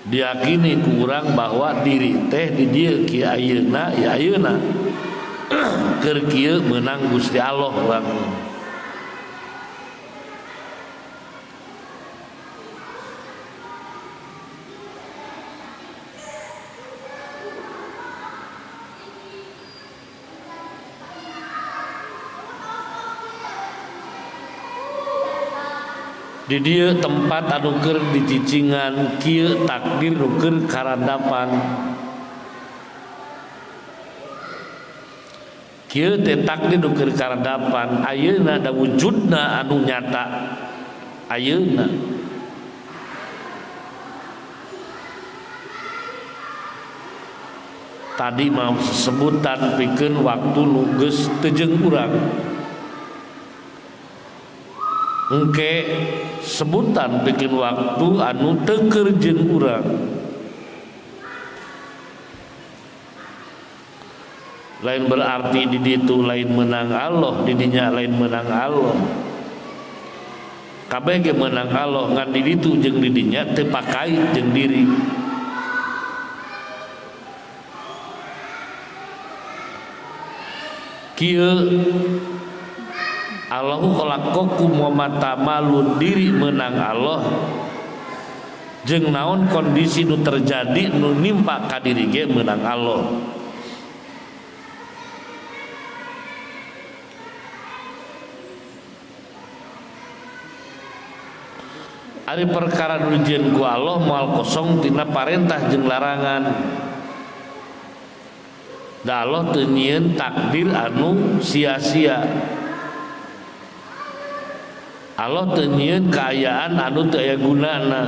diyakini kurang bahwa diri teh di dieu ki ayeuna ya ayeuna keur kieu meunang Gusti Allah urang. Di dieu tempat anu keur dicicingan kieu takdir nu keur karandapan. Kieu teh takdir nu keur karandapan ayeuna da wujudna anu nyata ayeuna. Tadi mah sebutan pikeun waktu nu geus teu jeung urang. Engke sebutan bikin waktu anu teu keur jeung urang. Lain berarti di ditu lain menang Allah, di dinya lain menang Allah. Kabeh ge menang Allah ngan di ditu jeung di dinya teu pakait jeung diri. Kieu Allahu khalaqakum wa matamalun diri menang Allah jeung naon kondisi nu terjadi nu nimpa ka diri ge menang Allah. Ari perkara nu dijieun ku Allah moal kosong tina parentah jeung larangan. Da Allah teu nyieun takdir anu sia-sia. Allah teu nyieun kaayaan anu teu aya gunana.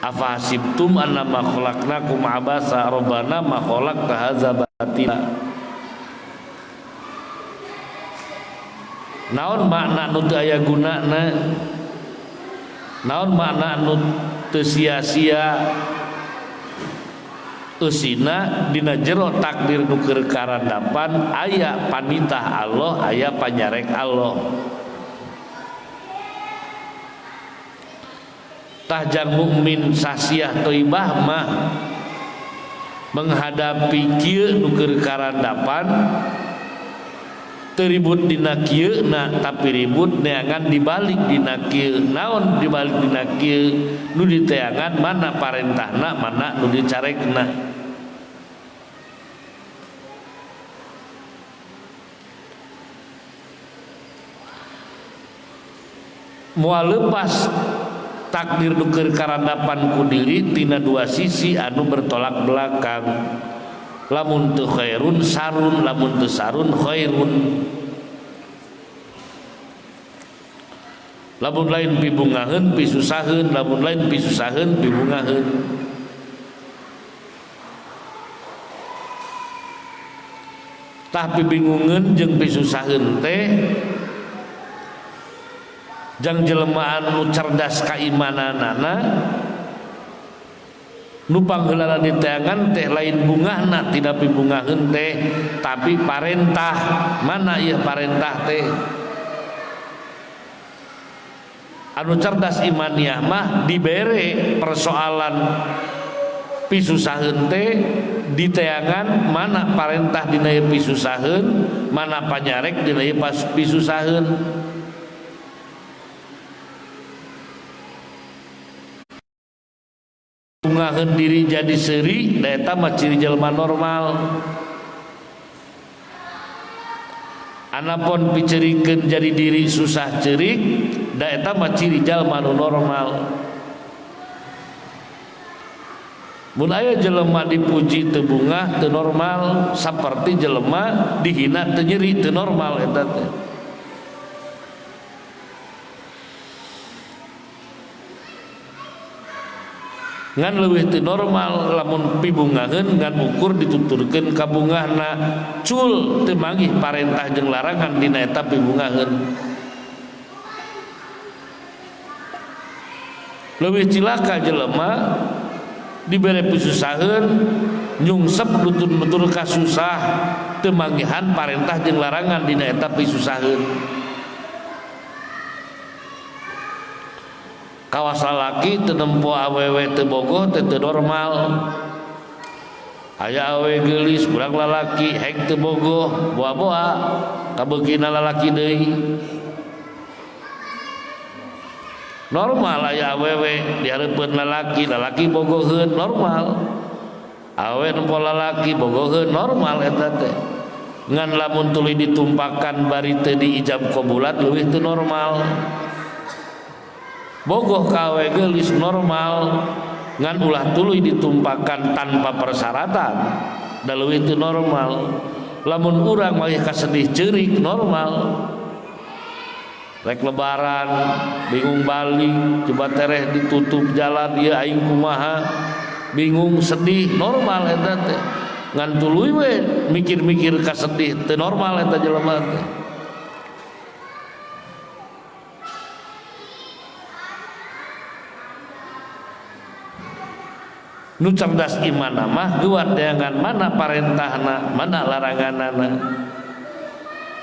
Afa hasibtum annama khalaqnakum abasa rabbana ma khalaqta hadza batila. Naon makna anu teu aya gunana? Naon makna anu teu sia-sia? Eusina dina jero takdir nu keur karandapan aya panitah Allah, aya panyarek Allah. Tahjang mukmin sasiah thayyibah mah menghadapi kieu nu keur karandapan teu ribut dina kieu na tapi ribut neangan dibalik dina kieu. Naon dibalik dina kieu? Nu diteangan mana parentahna, mana nu dicarekna. Moal leupas takdir nu keur karandapan ku diri tina dua sisi anu bertolak belakang. Lamun teu khairun sarun, lamun teu sarun khairun. Lamun lain pibungaheun pisusaheun, lamun lain pisusaheun pibungaheun. Tah pibingungeun jeung pisusaheun teh jang jelema anu cerdas kaimananana nu panggeulana diteangan teh lain bungahna tidak pibungaheun teh tapi parentah. Mana ieu parentah teh? Anu cerdas imaniah mah dibere persoalan pisusaheun teh diteangan mana parentah dina pisusaheun, mana panyarek dina pisusaheun. Bungaheun diri jadi seuri da eta mah ciri jelema normal. Anapun picerikeun jadi diri susah ceurik da eta mah ciri jelema nu normal. Mun aya jelema dipuji teu bungah teu normal, saperti jelema dihina teu nyeri teu normal eta teh. Ngan leuwih teu normal lamun pibungaheun ngan ukur dituturkeun ka bungahna cul teu manggih parentah jeung larangan dina eta pibungaheun. Leuwih cilaka jelema dibere pisusaheun nyungsep nutur ka susah teu manggihan parentah jeung larangan dina eta pisusaheun. kawas lalaki teu nempo awewe teu bogoh teu normal. Aya awewe geulis urang lalaki hek teu bogoh boa-boa kabeugina lalaki deui. Normal aya awewe di hareupeun lalaki, lalaki bogoheun normal. Awewe nempo lalaki bogoheun normal eta teh. Ngan lamun tuluy ditumpakan bari teu diijab qabulat leuwih teu normal. Bogoh ka awewe geulis normal, ngan ulah tuluy ditumpakan tanpa persyaratan da leuwih teu normal. Lamun urang mah kasedih ceurik normal. Rek lebaran bingung balik coba tereh ditutup jalan ieu aing kumaha bingung sedih normal eta teh ngan tuluy we mikir-mikir ka sedih teu normal eta jelema teh. Nu cerdas imana mah guat dengan mana parentahna mana laranganana.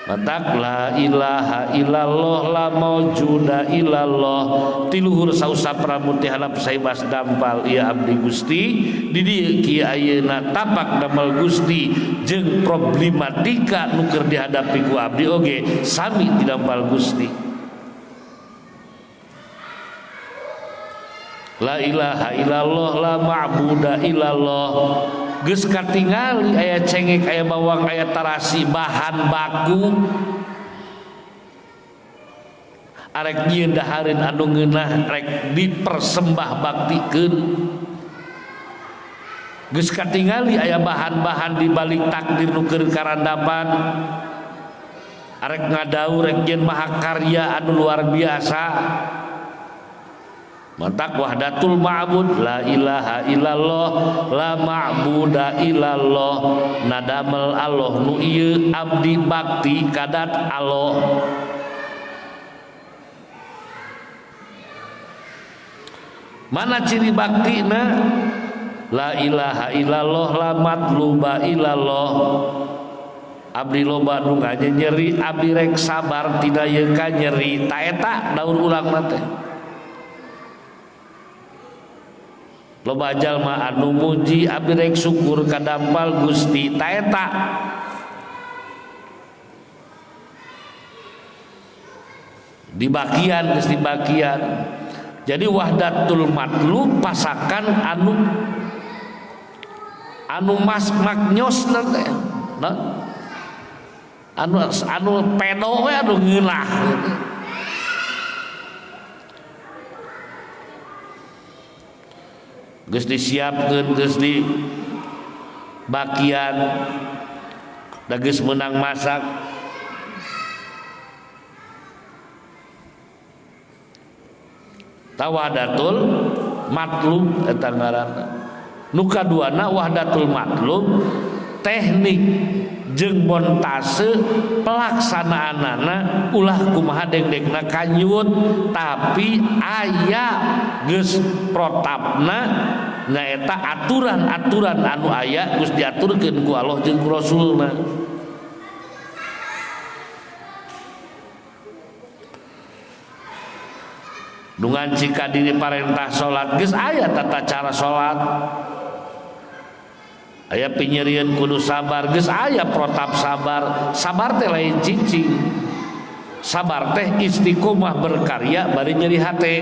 Matak la ilaha illallah la maujuda illallah tiluhur sausa pramuti hanap saibas dampal ieu abdi Gusti di dieu kieu ayeuna tapak damel Gusti jeung problematika nu keur dihadapi ku abdi oge sami didampal Gusti. La ilaha illallah la ma'buda illallah geus katingali aya cengek aya bawang aya tarasi bahan baku arek nyieun dahareun anu ngeunah rek dipersembah baktikeun geus katingali aya bahan-bahan di balik takdir nu keur karandapan arek ngadaur rek nyieun mahakarya anu luar biasa. Mantak wahdatul ma'bud la ilaha illallah la ma'buda illallah nadamel Allah nu ieu abdi bakti kadat Allah. Mana ciri baktina? La ilaha illallah la matluba illallah. Abdi loba nu nyeri abdi rek sabar tina yeun ka nyeri ta eta daur ulang teh. Loba jalma anu muji abdi rek syukur kadampal Gusti ta eta. Di bagian geus di bagian. Jadi wahdatul matlub pasakan anu mas maknyos teh. Nah. Anu pedo we anu ngeunah. Geus disiapkeun geus di bakian da geus meunang masak wahdatul matlub eta ngaranna. Nu kaduana wahdatul matlub teknik jeung montase pelaksanaanana ulah kumaha dengdengna kanyut tapi aya geus protapna nyaeta aturan-aturan anu aya geus diaturkeun ku Allah jeung ku Rasulna. Dungan jika diri parentah salat geus aya tata cara salat. Aya penyerian kudu sabar geus aya protap sabar. Sabar teh lain cicing. Sabar teh istiqomah berkarya bari nyeri hate.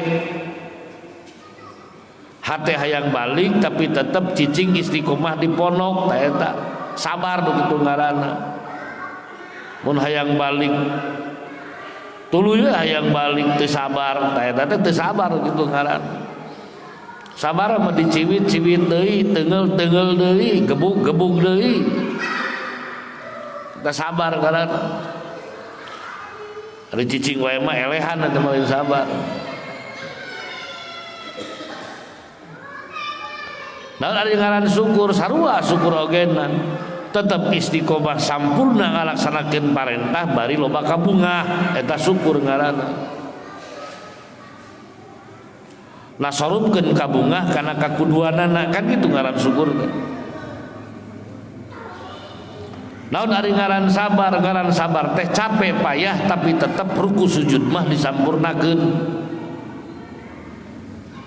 Hate hayang balik tapi tetep cicing istiqomah di ponok tah eta. Sabar begitu ngaranna. Mun hayang balik tuluy hayang balik teu sabar tah eta teh teu sabar gitu ngaranna. Sabar mah diciwit-ciwit deui, teungel-teungel deui, gebuk-gebuk deui. Kita sabar karena ari cicing wae mah elehan eta mah sabar. Nah ari ngaran syukur sarua syukur ogenan. Tetep istiqomah sampurna ngalaksanakeun parentah bari loba kabungah eta syukur ngaranna. Nasarupkeun kabungah kana kakuduanana kan kitu ngaran syukur teh. Naon ari ngaran sabar teh capek payah tapi tetep ruku sujud mah disampurnakeun.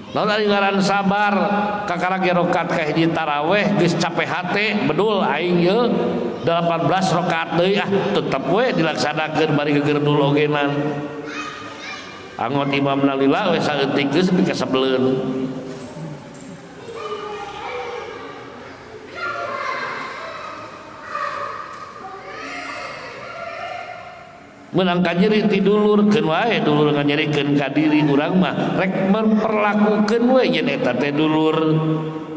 naon ari ngaran sabar kakara ge rakaat ka hiji taraweh geus capek hate bedul aing ye 18 rakaat deui tetep we dilaksanakeun bari geger dulu ogenan angot imam nalila we saeutik geus nepi ka sabeleun menang kanyeri ti dulurkeun wae dulur nganyerikeun ka diri urang mah rek memperlakukeun we yen eta teh dulur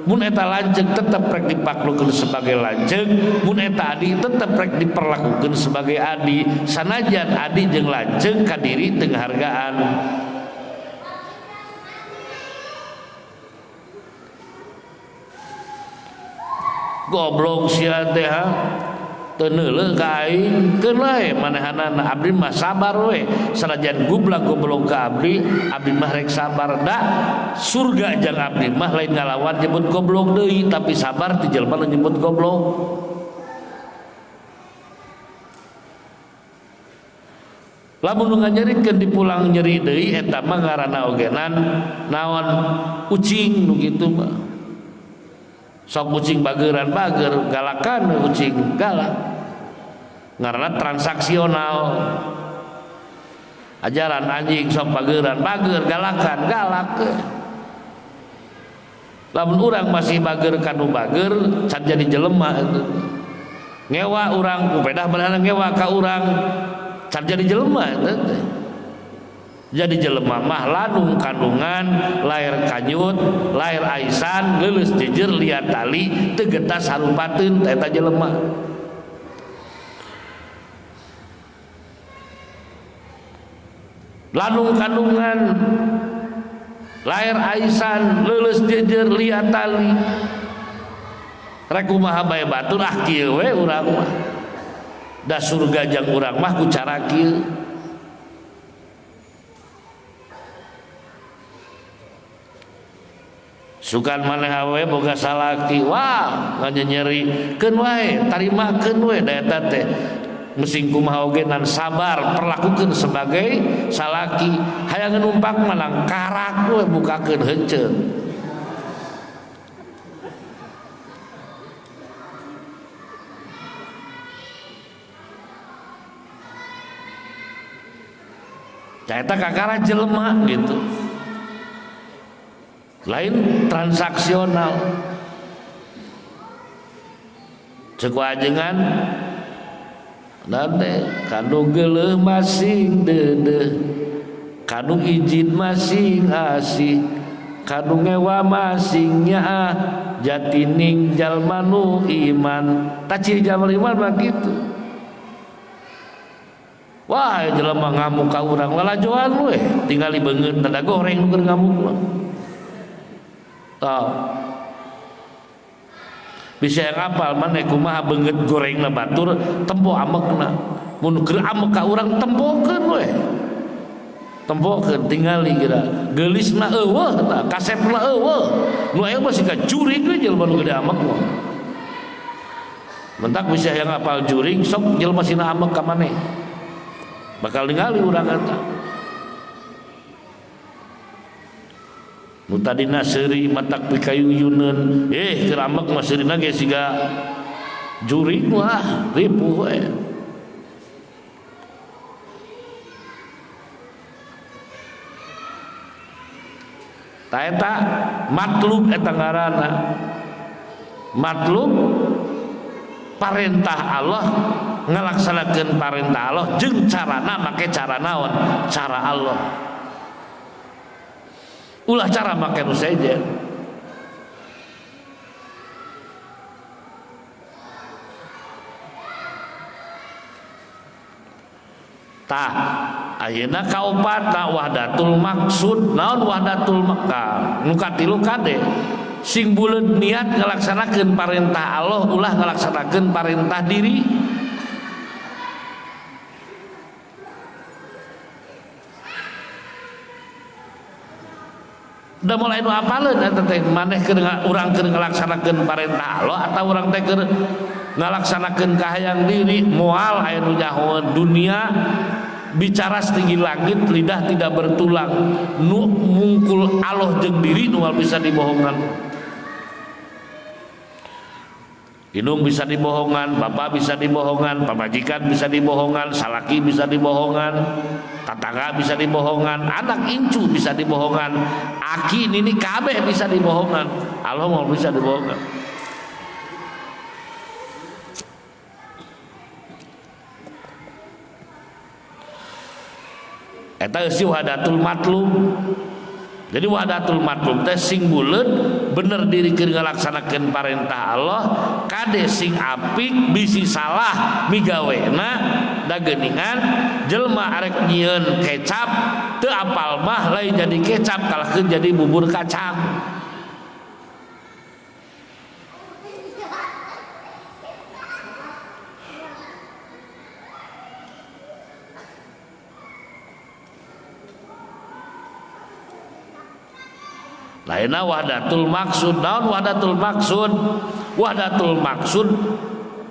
mun eta lanceuk tetep rek dipaklukeun sebagai lanceuk mun eta adi tetep rek diperlakukeun sebagai adi sanajan adi jeung lanceuk ka diri teu hargaan goblok sia teh teneuleuh ka aing keun wae manehanana abdi mah sabar we sanajan gublak goblok ka abdi mah rek sabar da surga jeung abdi mah lain ngalawan nyebut goblok deui tapi sabar ti jelema nu nyebut goblok lamun nu nganyerikeun dipulang nyeri deui eta mah ngaranna ogenan naon ucing nu kitu mah sok ucing bageuran bager galakan ucing galak ngaranna transaksional ajaran anjing sok bageuran bager galakan galak lamun urang masih bager kanu bager can jadi jelema ngewa urang kupedah beunana ngewa ka urang can jadi jelema jadi jelema mah lanung kandungan lair kanyut lair aisan leuleus jejer liat tali teu getas harumpateun eta jelema lanung kandungan lair aisan leuleus jejer liat tali rek kumaha bae batur kieu we urang mah da surga jeung urang mah ku cara kieu sukan maneh we boga salaki wah nganyeri-nyerikeun wae tarimakeun we da eta teh meusing kumaha oge nan sabar perlakukeun sebagai salaki hayang numpak manang karak we bukakeun heuceung ca eta kakara jelema gitu lain transaksional cek wajengan nate kanu geuleuh masing deudeuh kanu izin masing asih kanu ngewa masing nyaah jatining jalma nu iman taciri jalma iman mah kitu wah jelema ngamuk ka urang lalajoan we tingali beungeut tanda goreng nu keur ngamuk mah bisa yang apal maneh kumaha beungeut gorengna batur tempo amekna mun keur amek ka urang tempokeun we tempokeun tingali geura geulisna eueuh tah kasepna eueuh nu aya mah sika jurig we jelema nu gede amek mah mentak bisa yang apal jurig sok jelema sina amek ka maneh bakal ningali urang eta nu tadina seuri matak pikayuyuneun keramek mah seurina ge siga jurig wah ripuh we ta eta matlub eta ngaranna matlub parentah Allah ngalaksanakeun parentah Allah jeung carana make cara naon cara Allah ulah cara make nu sejen tah ayeuna kaopatna wahdatul maksud naon wahdatul makkah nu katilu kade sing buleud niat ngalaksanakeun parentah Allah ulah ngalaksanakeun parentah diri udah mulai nu apaleun eta teh maneh keur urang keur ngalaksanakeun parentah Allah atau urang teh keur ngalaksanakeun kahayang diri moal aya nu nyahoeun dunia bicara setinggi langit, lidah tidak bertulang, nu mungkul Allah jeung diri nu bisa dibohongan. Indung bisa dibohongan, bapak bisa dibohongan, pamajikan bisa dibohongan, salaki bisa dibohongan, tetangga bisa dibohongan, anak incu bisa dibohongan, aki nini kabeh bisa dibohongan. Allah mau bisa dibohongan. Eta si wahdatul matlub. Jadi wahdatul matlub teh sing buleud bener diri keur ngalaksanakeun parentah Allah, kade sing apik bisi salah migawena da geuningan jelema arek nyieun kecap teu apal mah lain jadi kecap kalahkeun jadi bubur kacang. Lainna wahdatul maksud. Naon wahdatul maksud? Wahdatul maksud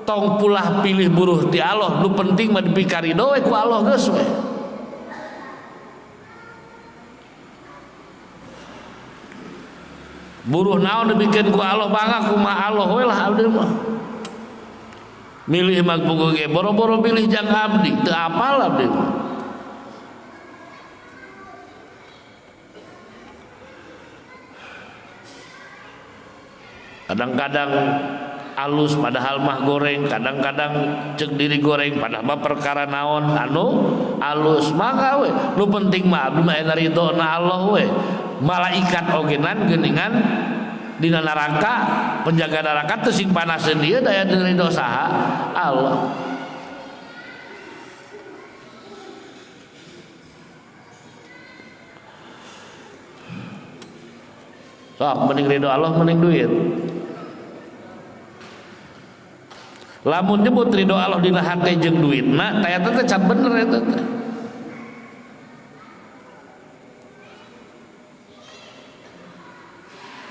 tong pulah pilih buruh ti Allah, nu penting mah dipikarido we ku Allah geus we. Buruh naon dibikeun ku Allah bangga kumaha Allah we lah abdi mah. Milih mah boga ge boro-boro milih jang abdi teu apal abdi mah. Kadang-kadang alus padahal mah goreng, kadang-kadang cek diri goreng padahal mah perkara naon anu alus. Maka we nu penting mah abdi mah aya ridona Allah we. Malaikat ogenan geuningan dina neraka, penjaga neraka teu sing panaseun dieu daya ridho saha Allah. Sok mending ridho Allah mending duit. Lamun nyebut ridho Allah dina hate jeung duitna taya teh can bener eta teh.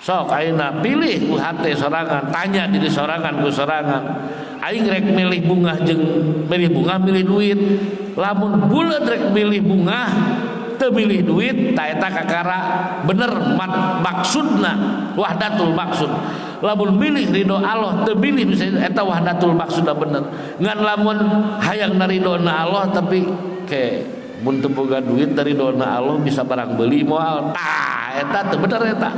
Sok ayeuna pilih ku hate sorangan, tanya diri sorangan ku sorangan. Aing rek milih bunga jeung milih duit. Lamun buleud rek milih bunga teu milih duit ta eta kakara bener maksudna wahdatul maksud. Lamun milih ridho Allah teu milih bisa eta wahdatul maksudna bener. Ngan lamun hayang naridona Allah tapi ke mun teu boga duit dari ridona Allah bisa barang beli moal tah eta teu bener eta.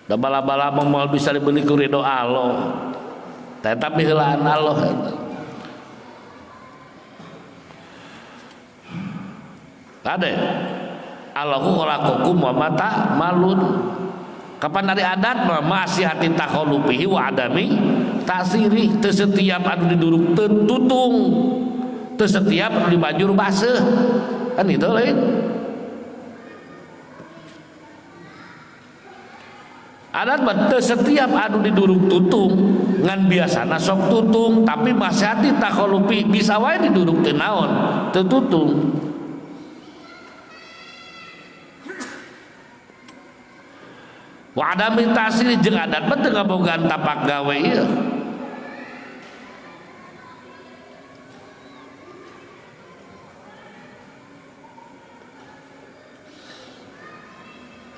Da bala-bala moal bisa dibeli ku ridho Allah. Tah eta miheulaan Allah eta. Kade Allahu khalaqakum wa mata malun. Kapan dari adat mah masih hati takhalufihi wa adami tasirih. Teu setiap anu diduruk teu tutung, teu setiap anu dibajur baseuh. Kan itu lain. Adat mah teu setiap anu diduruk tutung, ngan biasana sok tutung, tapi masih hati takhalufi bisa wae diduruk teu naon, teu tutung. Wa adami tasiri jeung adat mah teu ngabogaan tapak gawe ieu.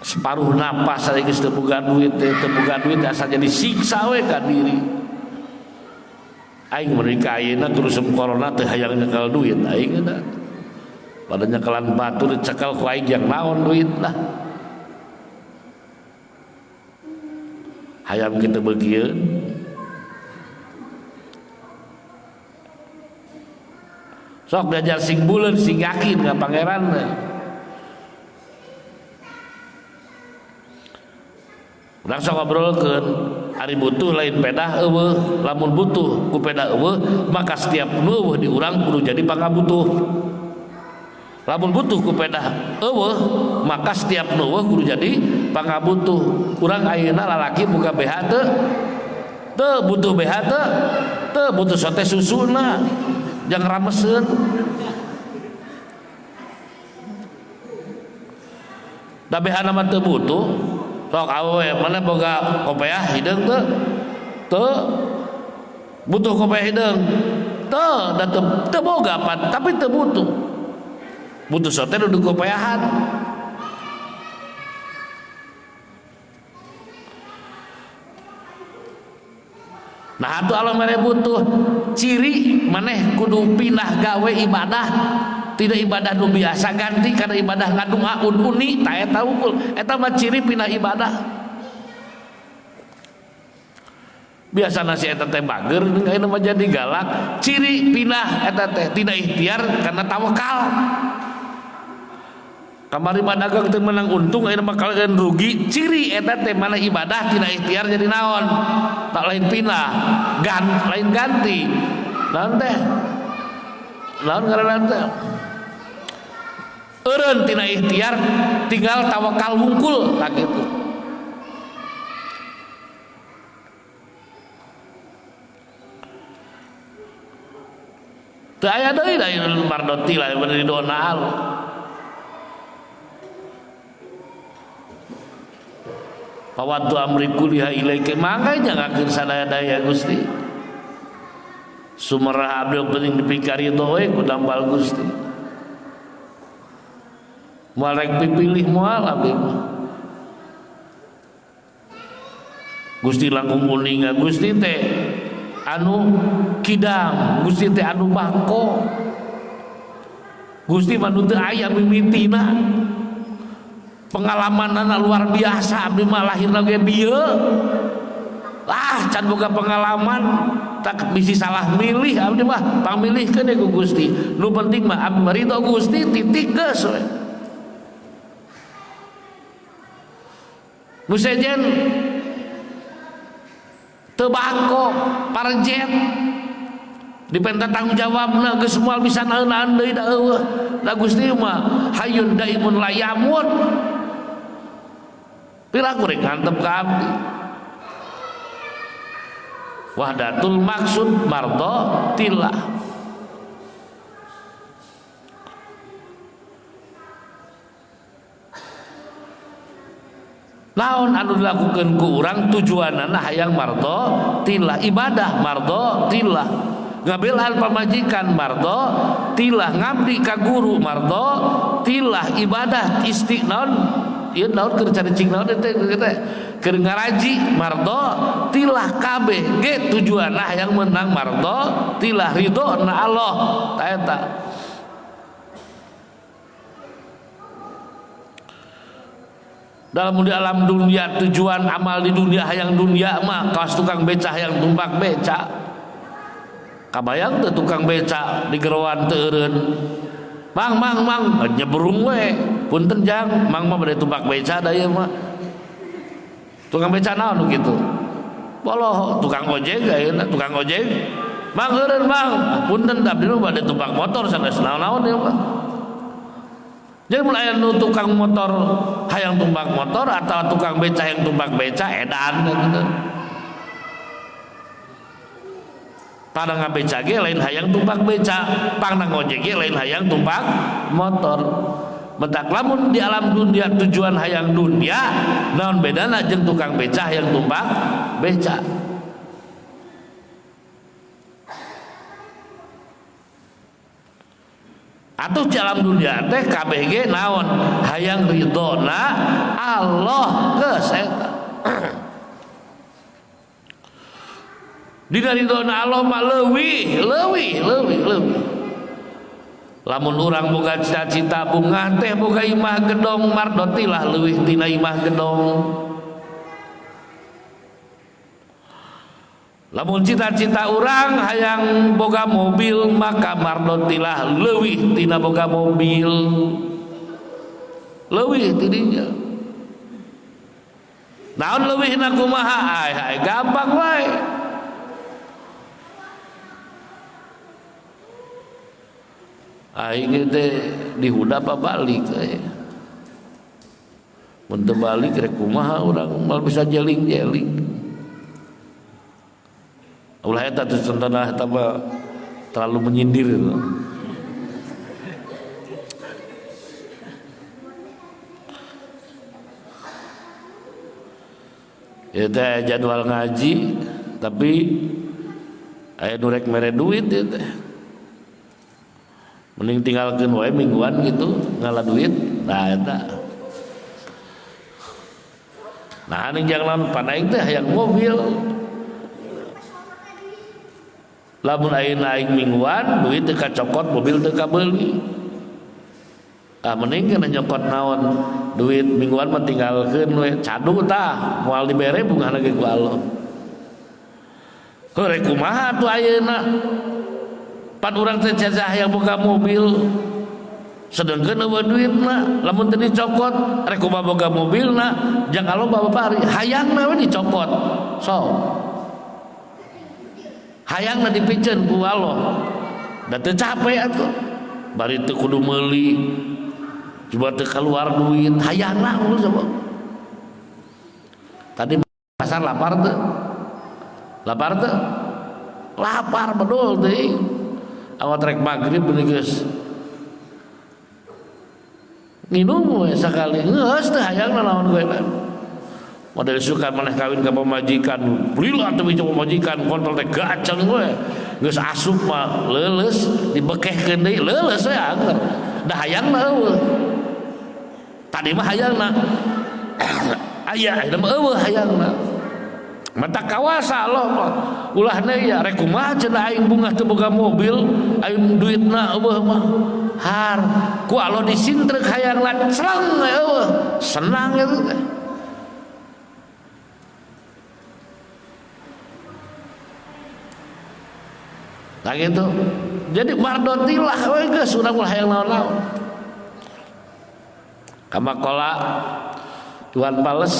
Separuh napas ari geus teu boga duit asa jadi siksa we ka diri. Aing mun ka ayeuna terus corona teu hayang nyekel duit aing da. Pada nyekelan batu dicekel ku aing yang naon duit lah. Hayam kita begieun sok belajar sing buleun sing yakin ka pangeranna. Urang sok ngobrolkeun ari butuh lain pedah eueuh, lamun butuh ku pedah eueuh maka setiap nu eueuh di urang kudu jadi pangabutuh. Lamun butuh ku pedah eueuh maka setiap nu eueuh kudu jadi pangabutuh. Urang ayeuna lalaki boga BH teu butuh BH teu butuh sote susuna jang rameseun. Da BH na mah teu butuh sok awewe mana boga kopiah hideung teu butuh kopiah hideung teu da teu boga tapi teu butuh sote nu kopiahan. Nah atuh Allah mere butuh ciri maneh kudu pindah gawe ibadah, tidak ibadah nu biasa ganti karena ibadah ngadunga uni ta eta unggul eta mah ciri pindah ibadah. Biasa nasi eta teh bager ayeuna mah jadi galak, ciri pindah eta teh tidak ikhtiar karena tawakal. Kamari mah dagang teu menang untung ayeuna mah kalian rugi, ciri eta teh mana ibadah tidak ikhtiar jadi naon? Tak lain pindah, lain ganti. Naon teh? Naon ngaranna teh? Eureun tina ikhtiar tinggal tawakal wungkul tak kitu. Teu aya deui da mardoti lah bener donaal. Pawaddu amri kuliha ilaika mangga jangakeun sadaya-daya Gusti. Sumerah abdi penting dipikari doe ku dambal Gusti. Moal rek pipilih moal abdi. Gusti langkung uninga Gusti teh anu kidam, Gusti teh anu bako. Gusti mah nu teu aya mimitina. Pengalaman anak luar biasa abdi mah lahirna ge bieu. Can boga pengalaman tak bisi salah milih abdi mah pamilihkeun ku Gusti. Nu penting mah abdi ridho Gusti titik geus we. Nu sejen teu bako parjet dipenta tanggung jawabna geus moal bisa naeunaan deui da eueuh. Da Gusti mah hayyun daimun la yamut. Piraku rek ngantep ka abdi. Wahdatul maksud mardotillah. Naon anu dilakukeun ku urang tujuanna hayang mardotillah, ibadah mardotillah, ngabelaan pamajikan mardotillah, ngabdi ka guru mardotillah, ibadah istiqnaon ieu naon keur caricing naon teh keur ngaraji mardotillah kabeh ge tujuanna hayang menang mardotillah ridona Allah ta eta. Dalam alam dunia tujuan amal di dunia hayang dunia mah kaos tukang beca hayang tumpak beca. Kabayang teu tukang beca di gerowan teu eureun. Mang nyebrung we. Punten jang, mang mah bade tumpak beca da ieu mah. Tukang beca naon kitu? Boloh tukang ojek ayeuna tukang ojek. Mang eureun mang, punten abdi nu bade tumpak motor sanes naon-naon ieu mah. Jadi mulai nu tukang motor hayang tumbak motor atau tukang beca yang tumbak beca edan gitu. Pada ngabeca ge lain hayang tumbak beca, pangna ngojek ge lain hayang tumbak motor. Mentak lamun di alam dunia tujuan hayang dunia, naon bedana jeung tukang beca hayang tumbak beca. Atuh di alam dunia teh kabeh ge naon hayang ridona Allah geus eta. Dina ridona Allah mah leuwih. Lamun urang boga cita-cita bunga teh boga imah gedong mardotilah leuwih tina imah gedong. Lamun cita-cita orang hayang boga mobil maka mardotilah leuwih tina boga mobil. Leuwih ti dinya. Naon leuwihna kumaha? Ai gampang wae. Aing teh dihuda apa balik teh. Mun teu balik rek kumaha urang mal bisa jeling-jeling. Ulah eta teh contohna eta terlalu menyindir gitu. Ya teh jadwal ngaji tapi aya nu rek mere duit ieu teh mending tinggalkeun wae mingguan gitu ngala duit nah eta nah ning jangan panaing teh hayang mobil lamun ayeuna aing mingguan duit teu kacokot mobil teu kabeuli mending kana nyokot naon duit mingguan mah tinggalkeun we cadu tah moal dibere bungahna ge ku Allah heuh rek kumaha tuh ayeuna pan urang teh jajah hayang boga mobil sedengkeun eueuh duitna lamun teu dicokot rek kumaha boga mobilna jang aloba babari hayangna we dicokot sok hayangna dipikeun ku Allah da teu capek atuh bari teu kudu meuli coba teu keluar duit hayangna coba tadi pasar lapar teu lapar bedul teh awat rek magrib bener geus nginum we sakali geus teh hayangna lawan gue model suka maneh kawin ka pamajikan lila teu bisa pamajikan kontol teh gaceng we geus asup mah leuleus dibekehkeun deui leuleus we anger da hayangna eueuh tadi mah hayangna aya ayeuna mah eueuh hayangna mata kawasa Allah mah ulahna ya rek kumaha cenah aing bunga teu boga mobil aing duitna eueuh mah har ku Allah disintrek hayangna serang eueuh senang itu teh nah gitu jadi mardotilah we geus urang ulah hayang naon-naon kamakola Tuhan pales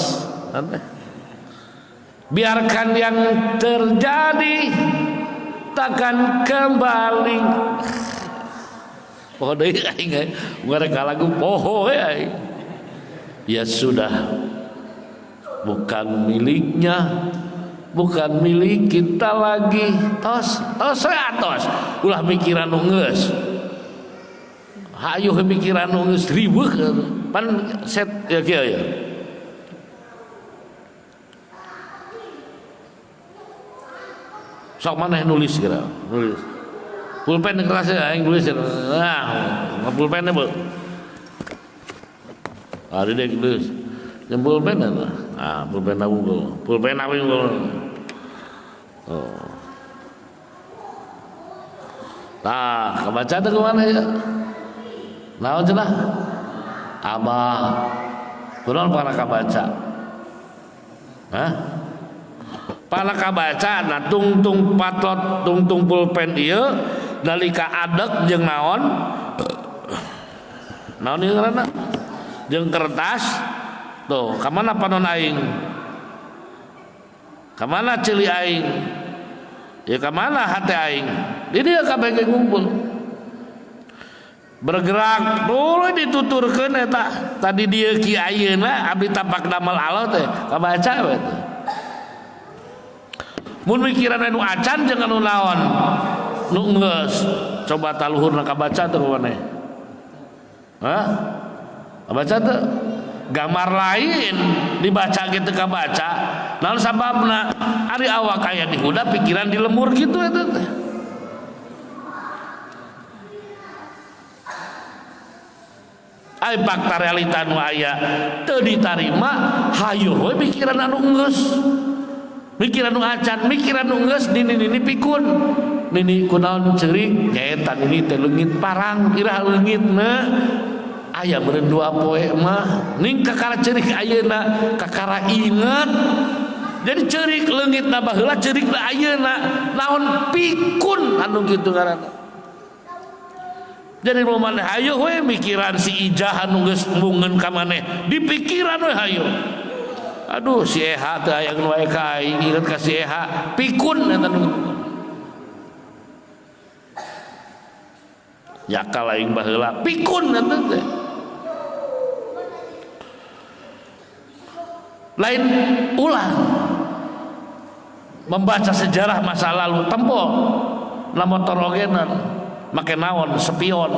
biarkan yang terjadi takkan kembali poho deui aing ngareka lagu poho we ya sudah bukan miliknya bukan milik kita lagi tos ulah mikiran nu geus hayu mikiran nu geus riweuh pan set ya kieu ya sok maneh nulis kira nulis pulpen keras aing nulis nah pulpenna beuh ari deuk nulis jeung pulpen nah pulpen unggul pulpen unggul oh nah kebaca teh kumaha ya naon cenah abah kunaon para kabaca hah pana kabaca na tungtung patot tungtung pulpen ieu nalika adeg jeung naon ieu ngaranna jeung kertas tuh kamana panon aing kamana ceuli aing ya kamana hate aing di dieu kabeh ngumpul bergerak boleh dituturkeun eta tadi dieu ki ayeuna abdi tapak damel Allah teh kabaca we teh mun mikiran anu acan jeung anu naon nu geus coba taluhurna kabaca teu maneh hah kabaca teu gambar lain dibaca gitu kabaca naon sababna ari awak aya di huda pikiran di lemur gitu eta teh ai fakta realita nu aya teu ditarima hayu we pikiran anu geus mikiran nu acan mikiran nu geus nini pikun nini kunaon ceurik nyaeta nini teh leungit parang irah leungitna aya meureun dua poe mah ning kakara ceurik ayeuna kakara inget jadi ceurik leungitna baheula ceurikna ayeuna naon pikun anu kitu ngaranna jadi mau maneh hayu we mikiran si ijah anu geus munggeun ka maneh dipikiran we hayu aduh si Eha teh aya nu wae ka aing inget ka si Eha pikun eta nu yakal aing baheula pikun eta teh lain ulah membaca sejarah masa lalu tempo na motor ogenan make naon spion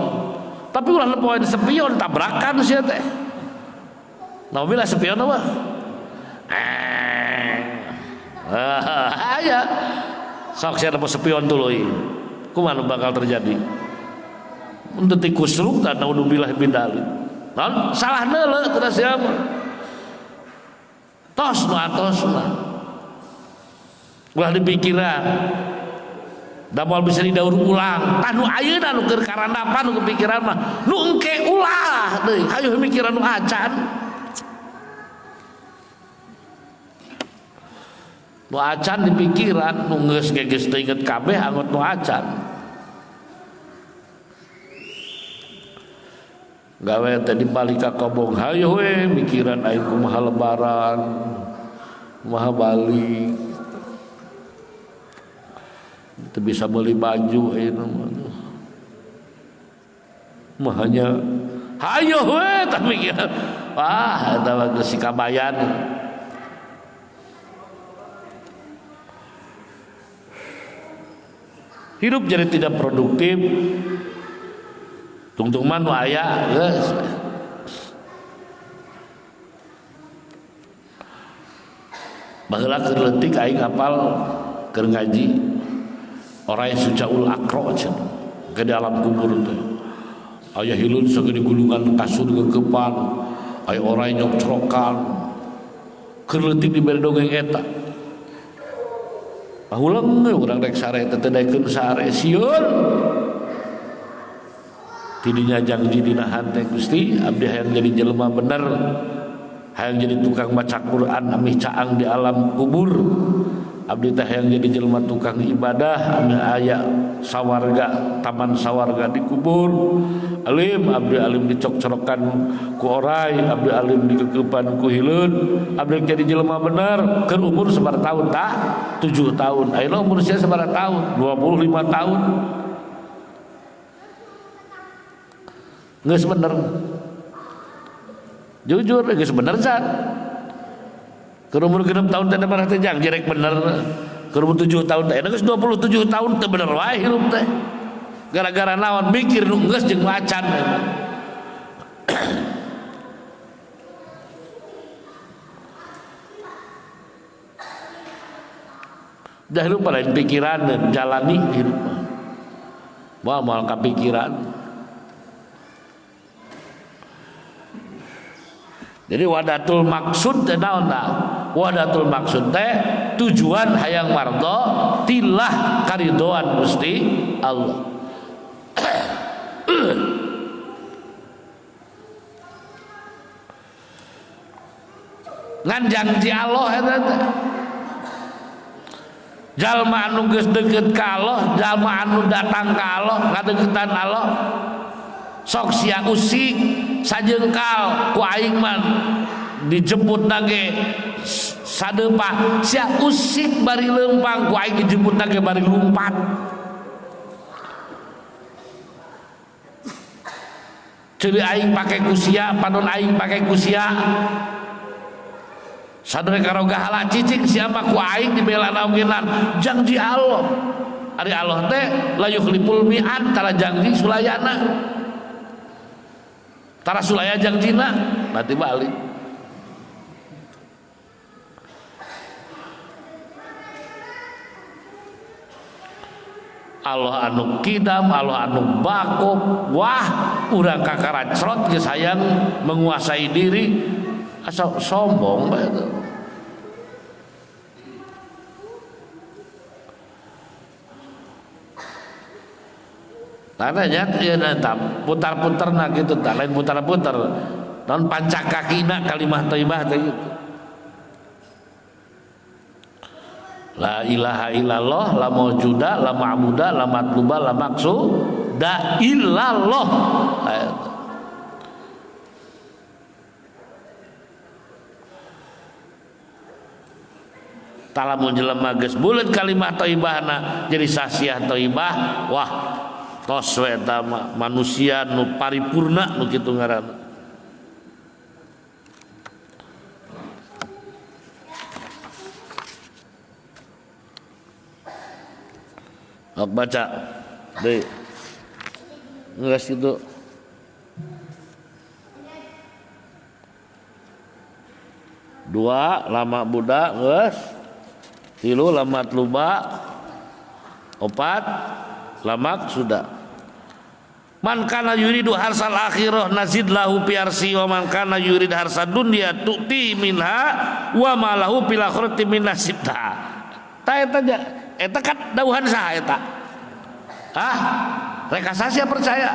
tapi ulah poin spion tabrakan sia teh nah bila spion apa aya sok sia dapat sepion tuluy kumaha bakal terjadi mun teu kusruk ta naudzubillah min dzalik naon salah neuleuh teu da sia mah tos nu atosna ulah dipikiran da moal bisa didaur ulang tah nu ayeuna nu keur karandapan nu kepikiran mah nu engke ulah deui hayu mikiran nu acan nu acan di pikiran nu geus geus teu inget kabeh anggot nu acan gawe tadi balik ka kobong hayu we mikiran aing kumaha lebaran kumaha balik teu bisa beli baju ayeuna mah hanya hayu we tah mikiran wah eta mah geus sikabayan hidup jadi tidak produktif tungtung mah nu aya geus baheula keur leutik aing hafal keur ngaji orang yang sujaul akro ke dalam kubur teh aya hileun sagede gulungan kasur gegepan aya orang yang nyocrokan keur leutik dibere dongeng eta bahulang urang rek sare teh daekeun sare sieun tidinya janji dina hante Gusti abdi hayang jadi jelema bener hayang jadi tukang baca Quran amih caang di alam kubur abdi teh hayang jadi jelema tukang ibadah amih aya sawarga taman sawarga di kubur alim abdi alim dicok-corokan ku oray abdi alim dikekepan ku hileun abdi jadi jelema bener keur umur sabaraha tahun tah 7 tahun ayeuna umur sia sabaraha tahun 25 tahun geus bener jujur geus bener zat keur umur 6 tahun teh mah teh jang jerek bener keur umur 7 tahun teh geus 27 tahun teh bener wae hirup teh gara-gara naon mikir nu geus jeung macan dah hirup lain pikiran dan jalani hirup moal kapikiran. Jadi wadatul maksud teh naon tah? Wadatul maksud teh tujuan hayang mardo tilah karidoan Gusti Allah. Ngan janji Allah eta teh. Jalma anu geus deukeut ka Allah, jalma anu datang ka Allah, ngadeuketan Allah. Sok sia usik sajengkal ku aing mah dijemput nage sadeupa sia usik bari leumpang ku aing dijemput nage bari lumpat ceuli aing pake kusia panon aing pake kusia sadere karoga hala cicing siapa ku aing dibela naungenan janji Allah ari Allah teh la yukhliful mi'ad tara janji sulayana tara sulaya janjina berarti balik Allah anu kidam Allah anu bakop wah urang kakaracrot geus hayang menguasai diri asa sombong bae itu tanya ya nanti putar-putar nak gitu tak lain putar-putar non pancak kaki nak kalimah thayyibah teh gitu la ilaha illallah la maujuda la ma'buda la matluba la maqsuda illallah talamun jelema geus buleut kalimah thayyibahna jadi sasiah thayyibah wah tos we eta manusia nu paripurna nu kitu ngaranna ok baca deui geus kitu dua lama budak geus tilu lama luba Opat lamak sudah. Man kana yuridu harsal akhirah nazid lahu fi arsi wa man kana yurid harsad dunya tu'ti minha wa ma lahu fil akhirati min nasibta. Ta eta kan dauhan saha eta? Rek asa percaya.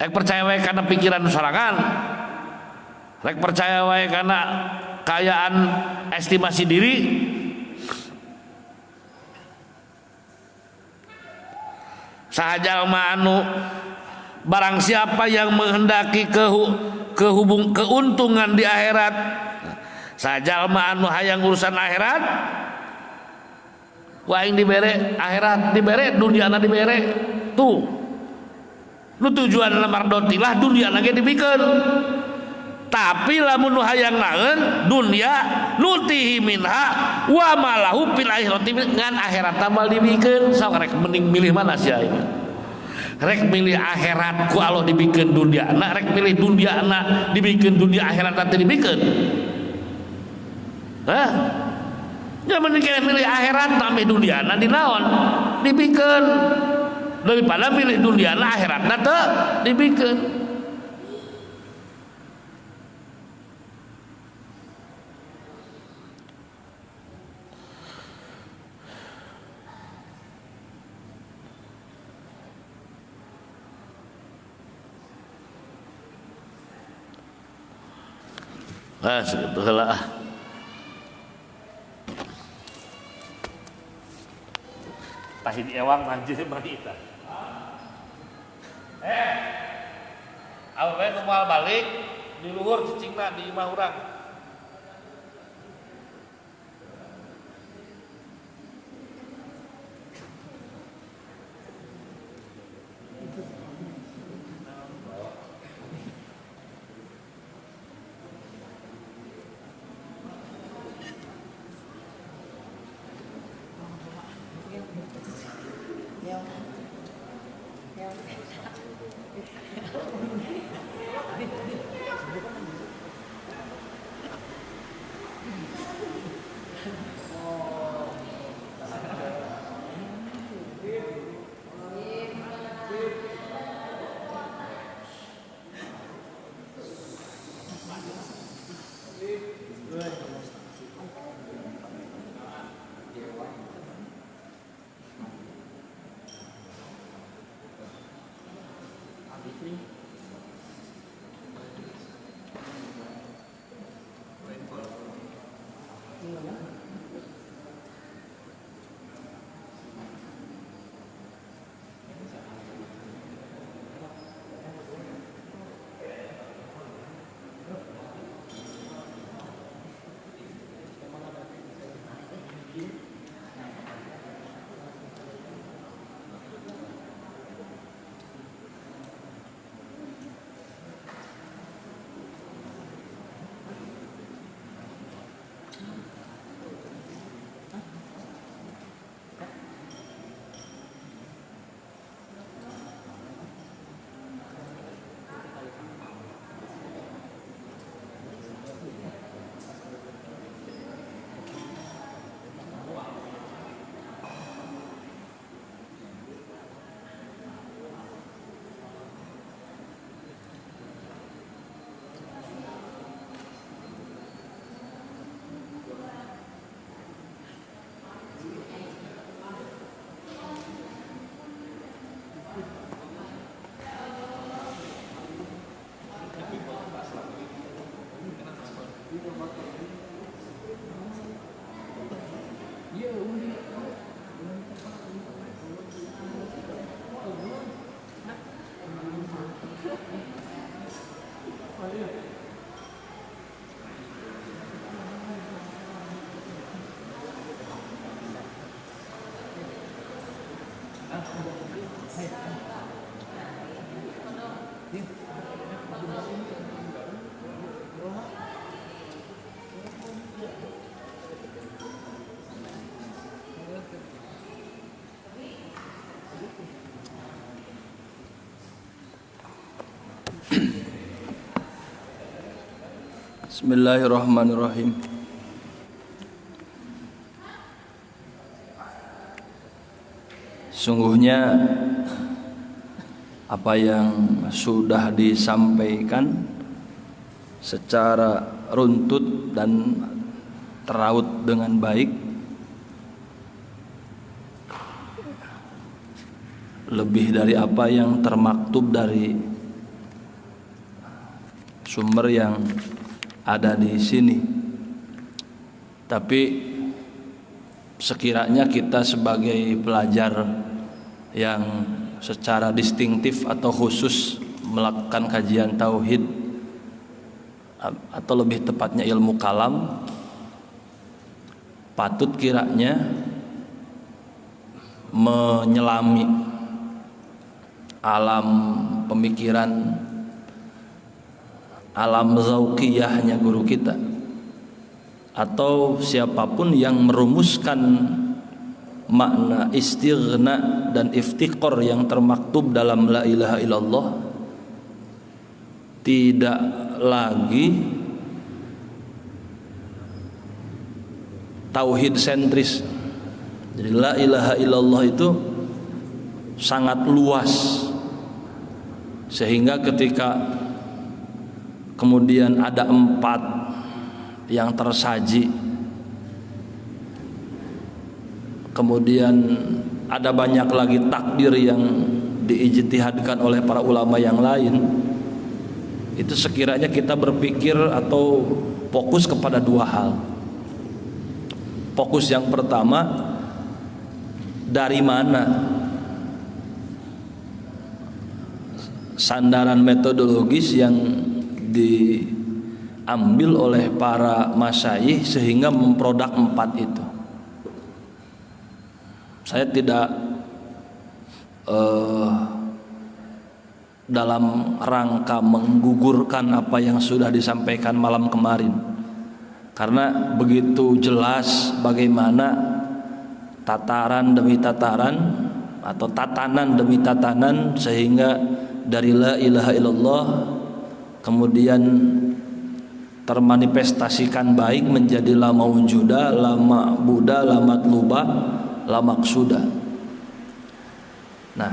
Rek percaya wae kana pikiran sorangan. Rek percaya wae kana kayaan estimasi diri. Sahajal anu barang siapa yang menghendaki keuntungan di akhirat, sahajal anu hayang urusan akhirat, waing dibere akhirat dibere dunia dibere tuh, lu tujuan lamar dotilah dunia lagi dibikeun. Tapi lamun hayang naeun dunia nutihi minha wa malahu fil akhirati ngan akhirat tambal dibikeun. Sok rek mending milih mana sia ieu? Rek milih akhirat ku Allah dibikeun dunia, rek milih dunia dibikeun dunia akhirat teh dibikeun. Ya mending milih akhirat tapi dunia dinaon dibikeun daripada milih dunia akhirat teh dibikeun. Segitu heula. Tahid ewang manjir manita. Awewe nu moal balik di luhur cicingna di imah urang. Bismillahirrahmanirrahim. Sungguhnya apa yang sudah disampaikan secara runtut dan teraut dengan baik, lebih dari apa yang termaktub dari sumber yang ada di sini. Tapi sekiranya kita sebagai pelajar yang secara distintif atau khusus melakukan kajian tauhid, atau lebih tepatnya ilmu kalam, patut kiranya menyelami alam pemikiran, alam zauqiyahnya guru kita atau siapapun yang merumuskan makna istighna dan iftiqor yang termaktub dalam la ilaha illallah, tidak lagi tauhid sentris. Jadi la ilaha illallah itu sangat luas, sehingga ketika kemudian ada 4 yang tersaji, kemudian ada banyak lagi takdir yang diijtihadkan oleh para ulama yang lain, itu sekiranya kita berpikir atau fokus kepada 2 hal. Fokus yang pertama, dari mana sandaran metodologis yang diambil oleh para masyayikh sehingga memproduk 4 itu. Saya tidak dalam rangka menggugurkan apa yang sudah disampaikan malam kemarin, karena begitu jelas bagaimana tataran demi tataran atau tatanan demi tatanan, sehingga dari la ilaha illallah kemudian termanifestasikan baik menjadi la maujuda, la ma'buda, la matluba, la maksuda. Nah,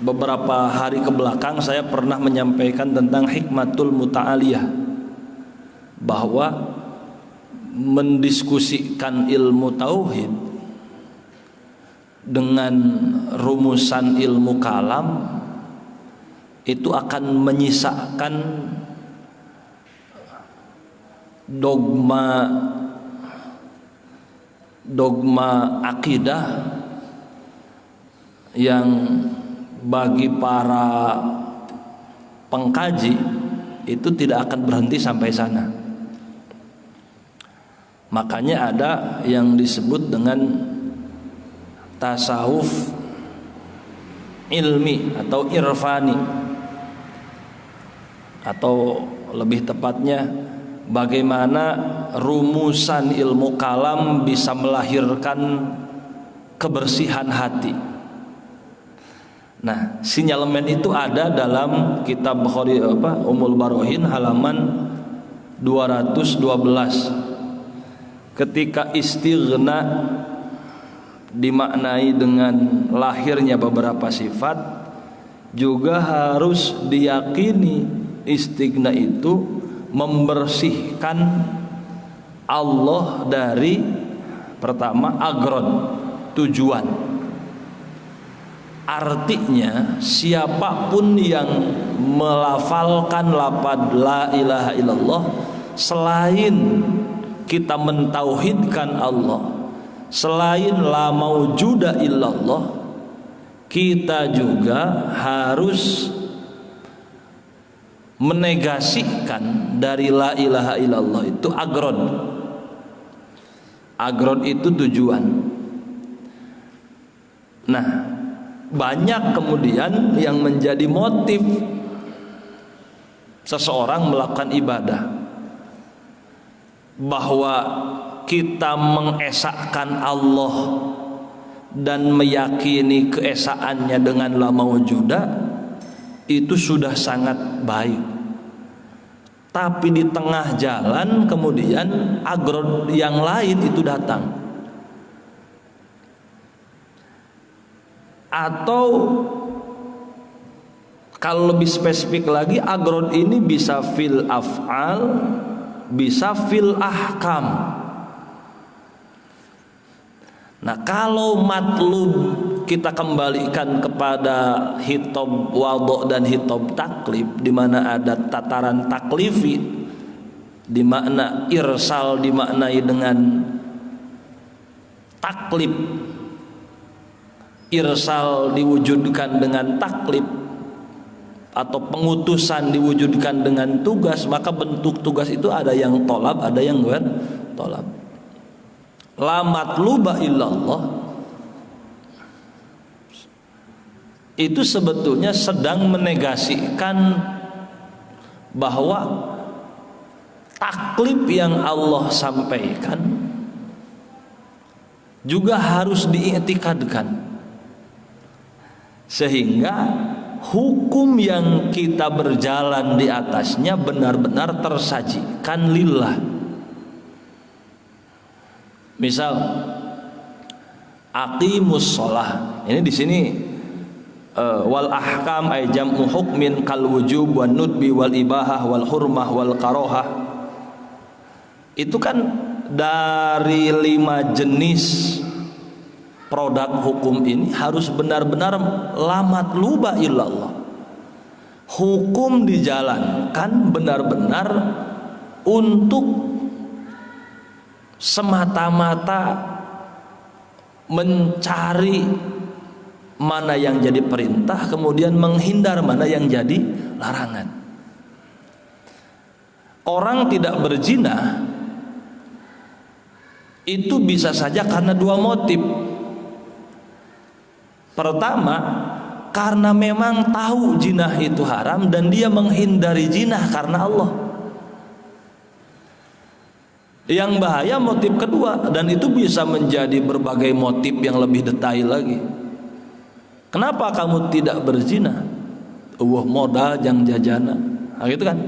beberapa hari ke belakang saya pernah menyampaikan tentang hikmatul muta'aliyah, bahwa mendiskusikan ilmu tauhid dengan rumusan ilmu kalam itu akan menyisakan dogma akidah yang bagi para pengkaji itu tidak akan berhenti sampai sana. Makanya ada yang disebut dengan tasawuf ilmi atau irfani, atau lebih tepatnya bagaimana rumusan ilmu kalam bisa melahirkan kebersihan hati. Nah, sinyalemen itu ada dalam kitab Ummul Barohin halaman 212. Ketika istighna dimaknai dengan lahirnya beberapa sifat, juga harus diyakini istighna itu membersihkan Allah dari pertama agrod, tujuan. Artinya siapapun yang melafalkan lafaz la ilaha illallah selain kita mentauhidkan Allah, selain la maujuda illallah, kita juga harus menegasikan dari la ilaha illallah itu agrod. Agrod itu tujuan. Nah, banyak kemudian yang menjadi motif seseorang melakukan ibadah, bahwa kita mengesahkan Allah dan meyakini keesaannya dengan la maujuda itu sudah sangat baik. Tapi di tengah jalan kemudian agrod yang lain itu datang. Atau kalau lebih spesifik lagi, agrod ini bisa fil af'al, bisa fil ahkam. Nah, kalau matlub kita kembalikan kepada hitob wadhu dan hitob taklif, di mana ada tataran taklifi, di makna irsal dimaknai dengan taklif, irsal diwujudkan dengan taklif, atau pengutusan diwujudkan dengan tugas, maka bentuk tugas itu ada yang tolab, ada yang ghair tolab. La matluba illallah itu sebetulnya sedang menegasikan bahwa taklif yang Allah sampaikan juga harus diiktikadkan, sehingga hukum yang kita berjalan di atasnya benar-benar tersajikan lillah. Misal aqimus shalah, ini di sini wal ahkam ay jam'u hukmin kal wujub wan nudbi wal ibahah wal hurmah wal karohah. Itu kan dari 5 jenis produk hukum ini harus benar-benar la matluba illallah. Hukum dijalankan benar-benar untuk semata-mata mencari mana yang jadi perintah, kemudian menghindar mana yang jadi larangan. Orang tidak berzina itu bisa saja karena 2 motif. Pertama, karena memang tahu jinah itu haram dan dia menghindari jinah karena Allah. Yang bahaya motif kedua, dan itu bisa menjadi berbagai motif yang lebih detail lagi. Kenapa kamu tidak berzina? Modal jang jajana. Nah, gitu kan?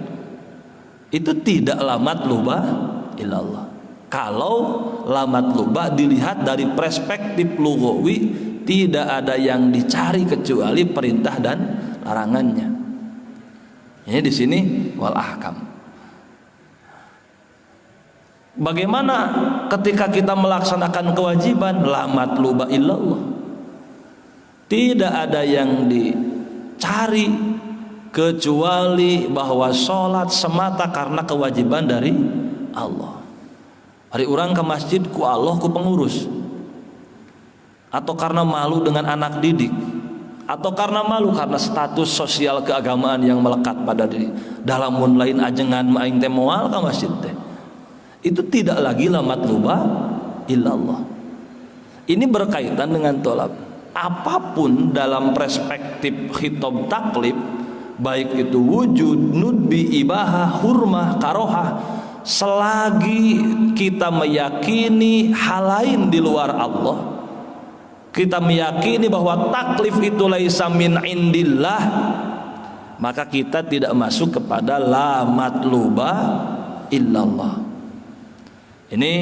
Itu tidak la matluba illallah. Kalau la matluba dilihat dari perspektif lughawi, tidak ada yang dicari kecuali perintah dan larangannya. Ini di sini wal ahkam. Bagaimana ketika kita melaksanakan kewajiban? La matluba illallah. Tidak ada yang dicari kecuali bahwa sholat semata karena kewajiban dari Allah. Hari orang ke masjid ku Allah, ku pengurus, atau karena malu dengan anak didik, atau karena malu karena status sosial keagamaan yang melekat pada diri. Dalam mun lain ajengan aing teh moal ka masjid teh. Itu tidak lagi la matluba illallah. Ini berkaitan dengan tolab. Apapun dalam perspektif khitab taklif, baik itu wujud, nudbi, ibahah, hurmah, karohah, selagi kita meyakini hal lain di luar Allah, kita meyakini bahwa taklif itu laisa min indillah, maka kita tidak masuk kepada la matluba illallah. Ini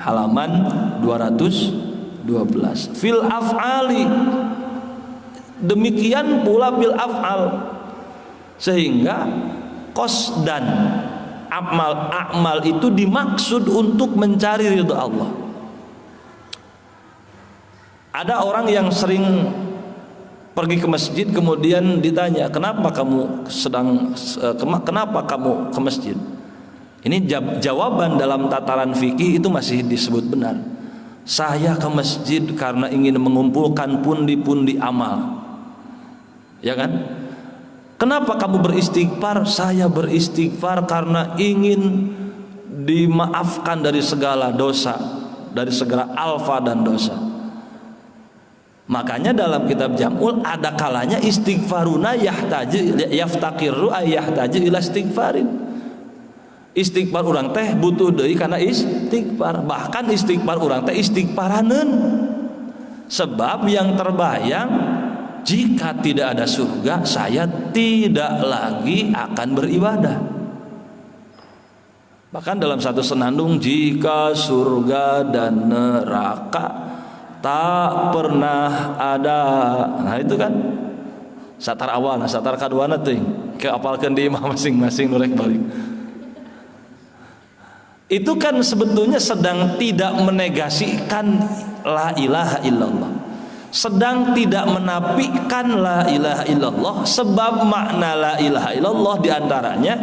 halaman 212. Fil af'ali, demikian pula fil af'al, sehingga qasdan amal itu dimaksud untuk mencari ridha Allah. Ada orang yang sering pergi ke masjid, kemudian ditanya, kenapa kamu ke masjid? Ini jawaban dalam tataran fikih itu masih disebut benar. Saya ke masjid karena ingin mengumpulkan pundi-pundi amal. Ya kan? Kenapa kamu beristighfar? Saya beristighfar karena ingin dimaafkan dari segala dosa, dari segala alfa dan dosa. Makanya dalam kitab Jam'ul ada kalanya istighfaruna yaftaqiru ayahtaju ila istighfarin. Istighfar orang teh butuh deui karena istighfar. Bahkan istighfar orang teh istighfaraneun. Sebab yang terbayang, jika tidak ada surga, saya tidak lagi akan beribadah. Bahkan dalam satu senandung, jika surga dan neraka tak pernah ada. Nah itu kan satar awal, satar kaduana teh keapalkeun di imah masing-masing nurek balik. Itu kan sebetulnya sedang tidak menegasikan la ilaha illallah, sedang tidak menafikan la ilaha illallah. Sebab makna la ilaha illallah diantaranya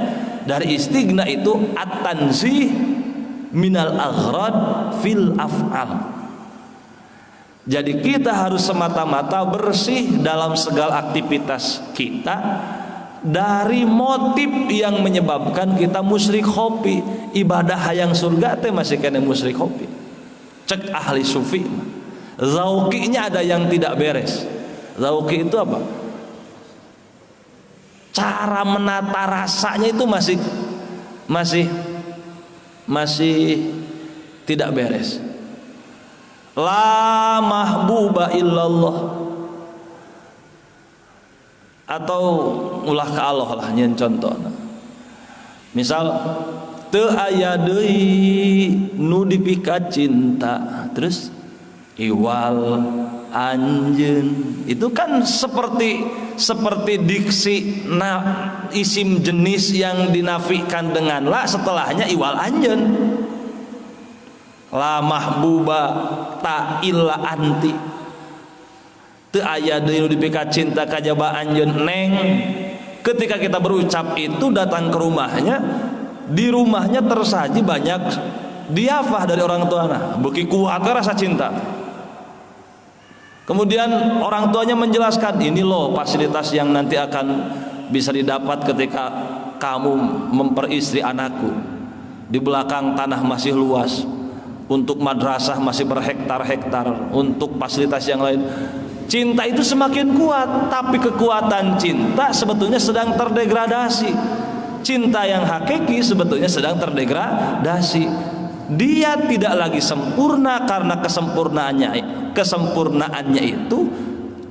dari istighna itu at-tanzih minal aghrad fil af'al. Jadi kita harus semata-mata bersih dalam segala aktivitas kita dari motif yang menyebabkan kita musyrik khofi. Ibadah hayang surga teh masih kena musyrik khofi. Cek ahli sufi, zauqinya ada yang tidak beres. Zauqi itu apa? Cara menata rasanya itu masih tidak beres. La mahbuba illallah, atau ulah ka Allah lah nyen contohna. Misal teu aya deui nu dipikat cinta, terus iwal anjeun. Itu kan seperti diksi isim jenis yang dinafikan dengan la, setelahnya iwal anjeun. La mahbuba ta illa anti, teu aya deui nu dipikat cinta kajaba anjeun neng. Ketika kita berucap itu, datang ke rumahnya, di rumahnya tersaji banyak diafah dari orang tuanya, beuki kuat rasa cinta. Kemudian orang tuanya menjelaskan, ini loh fasilitas yang nanti akan bisa didapat ketika kamu memperistri anakku. Di belakang tanah masih luas, untuk madrasah masih berhektar-hektar, untuk fasilitas yang lain. Cinta itu semakin kuat, tapi kekuatan cinta sebetulnya sedang terdegradasi. Cinta yang hakiki sebetulnya sedang terdegradasi. Dia tidak lagi sempurna karena kesempurnaannya itu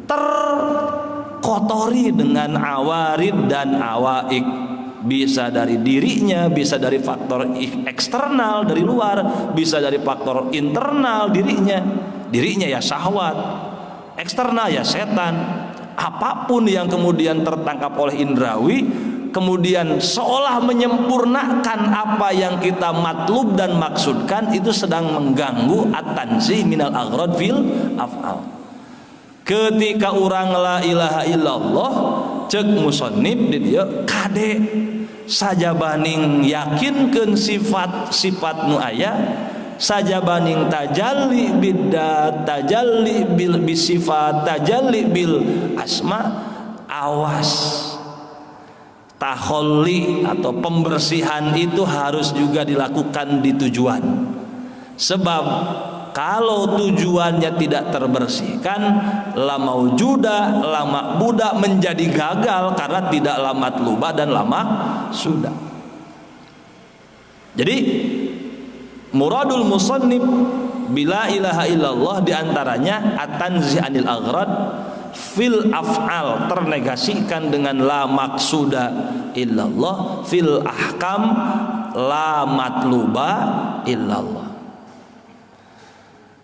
terkotori dengan awarid dan awaik. Bisa dari dirinya, bisa dari faktor eksternal dari luar, bisa dari faktor internal dirinya ya syahwat, eksternal ya setan. Apapun yang kemudian tertangkap oleh indrawi, kemudian seolah menyempurnakan apa yang kita matlub dan maksudkan, itu sedang mengganggu at-tanzih minal aghrad fil af'al. Ketika orang la ilaha illallah, cek musannif di dieu kade sajabaning yakinkeun sifat nu aya, sajabaning tajalli biddat, tajalli bil bisifat, tajalli bil asma, awas. Taholli atau pembersihan itu harus juga dilakukan di tujuan. Sebab kalau tujuannya tidak terbersihkan, la maujuda, la ma'buda menjadi gagal karena tidak la matluba dan la maqsuda. Jadi muradul musannif bila ilaha illallah diantaranya at-tanzih anil aghrad fil af'al, ternegasikan dengan la maqsuda illallah, fil ahkam la matluba illallah.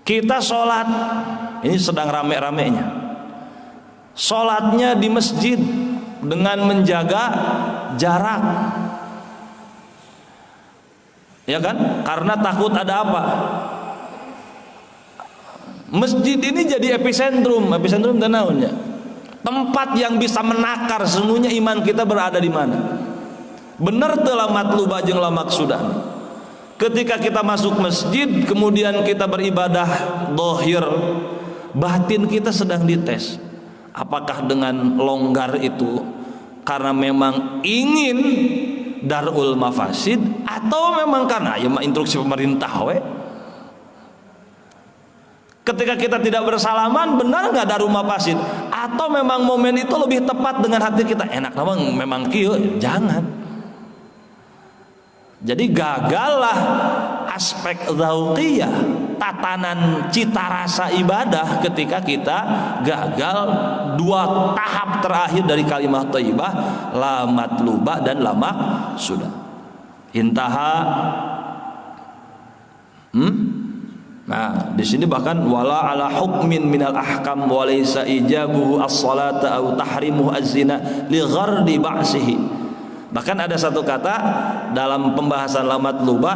Kita sholat, ini sedang rame-ramenya, sholatnya di masjid dengan menjaga jarak, ya kan? Karena takut ada apa? Masjid ini jadi epicentrum naonnya, tempat yang bisa menakar semuanya iman kita berada di mana. Bener telah matlubah jeung la maqsudah. Ketika kita masuk masjid, kemudian kita beribadah dohir, batin kita sedang dites. Apakah dengan longgar itu karena memang ingin darul mafasid, atau memang karena ya instruksi pemerintah we? Ketika kita tidak bersalaman, benar nggak darul mafasid? Atau memang momen itu lebih tepat dengan hati kita? Enak memang kieu, jangan. Jadi gagallah aspek dzauqiyah, tatanan cita rasa ibadah, ketika kita gagal dua tahap terakhir dari kalimat thayyibah, la matluba dan la maqsuda. Intaha Nah, di sini bahkan wala ala hukmin minal ahkam wa laysa ijabuhu as-salata aw tahrimuhu az-zina li ghardi ba'sihi. Bahkan ada satu kata dalam pembahasan la matluba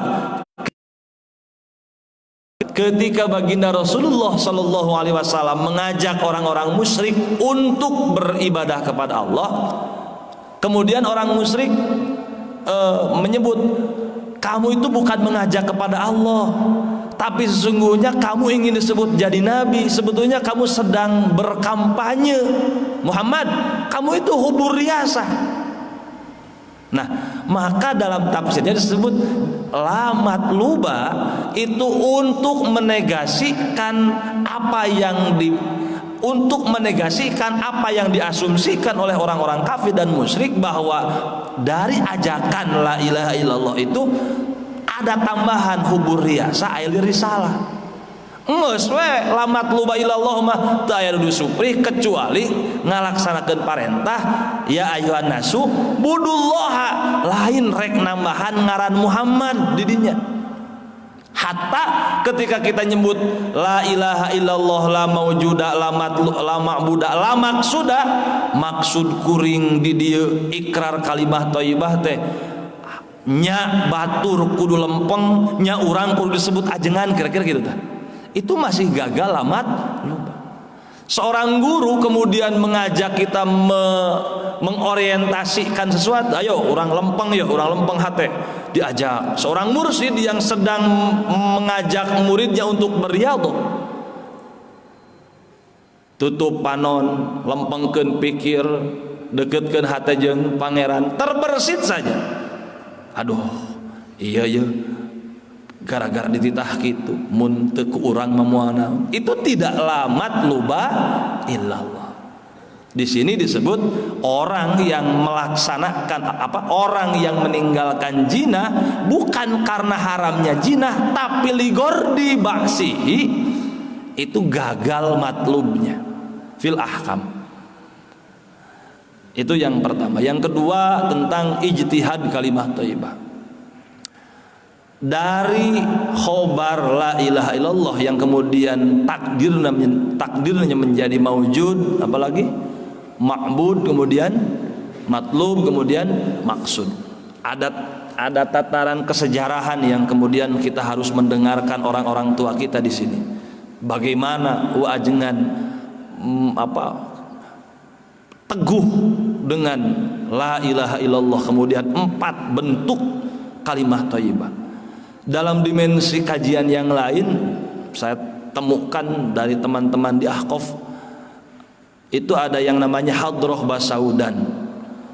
ketika baginda Rasulullah sallallahu alaihi wasallam mengajak orang-orang musyrik untuk beribadah kepada Allah, kemudian orang musyrik menyebut, kamu itu bukan mengajak kepada Allah, tapi sesungguhnya kamu ingin disebut jadi nabi. Sebetulnya kamu sedang berkampanye, Muhammad, kamu itu hubur riasah. Nah, maka dalam tafsirnya disebut la matluba itu untuk menegasikan apa yang diasumsikan oleh orang-orang kafir dan musyrik, bahwa dari ajakan la ilaha illallah itu ada tambahan hubur riasa ail risalah. Geus we la matluba illallah mah teu aya nu supri kecuali ngalaksanakeun parentah ya ayuhan nasu budullaha, lain rek nambahan ngaran Muhammad di dinya. Hatta ketika kita nyebut la ilaha illallah la maujuda la ma'buda la maksuda, maksud kuring di dieu ikrar kalimah thayyibah teh nya batur kudu lempeng, nya urang kudu disebut ajengan, kira-kira gitu tah. Itu masih gagal lamat luba. Seorang guru kemudian mengajak kita mengorientasikan sesuatu, ayo orang lempeng ya, orang lempeng hate, diajak. Seorang mursyid yang sedang mengajak muridnya untuk beriadah, tutup panon, lempengkeun pikir, deketkeun hate jeung pangeran, terbersit saja. Aduh, iya ya, gara-gara dititah gitu mun teu ku urang memuana, itu tidak lamat luba illallah. Di sini disebut orang yang melaksanakan orang yang meninggalkan zina bukan karena haramnya zina, tapi ligordi ba'sihi, itu gagal matlubnya fil ahkam. Itu yang pertama. Yang kedua tentang ijtihad kalimah thayyibah. Dari khobar la ilaha illallah yang kemudian takdirnya menjadi maujud, apalagi ma'bud, kemudian matlub, kemudian maksud. Ada tataran kesejarahan yang kemudian kita harus mendengarkan orang-orang tua kita di sini. Bagaimana ajengan teguh dengan la ilaha illallah, kemudian 4 bentuk kalimah thayyibah. Dalam dimensi kajian yang lain saya temukan dari teman-teman di Ahqaf, itu ada yang namanya Hadroh Basaudan.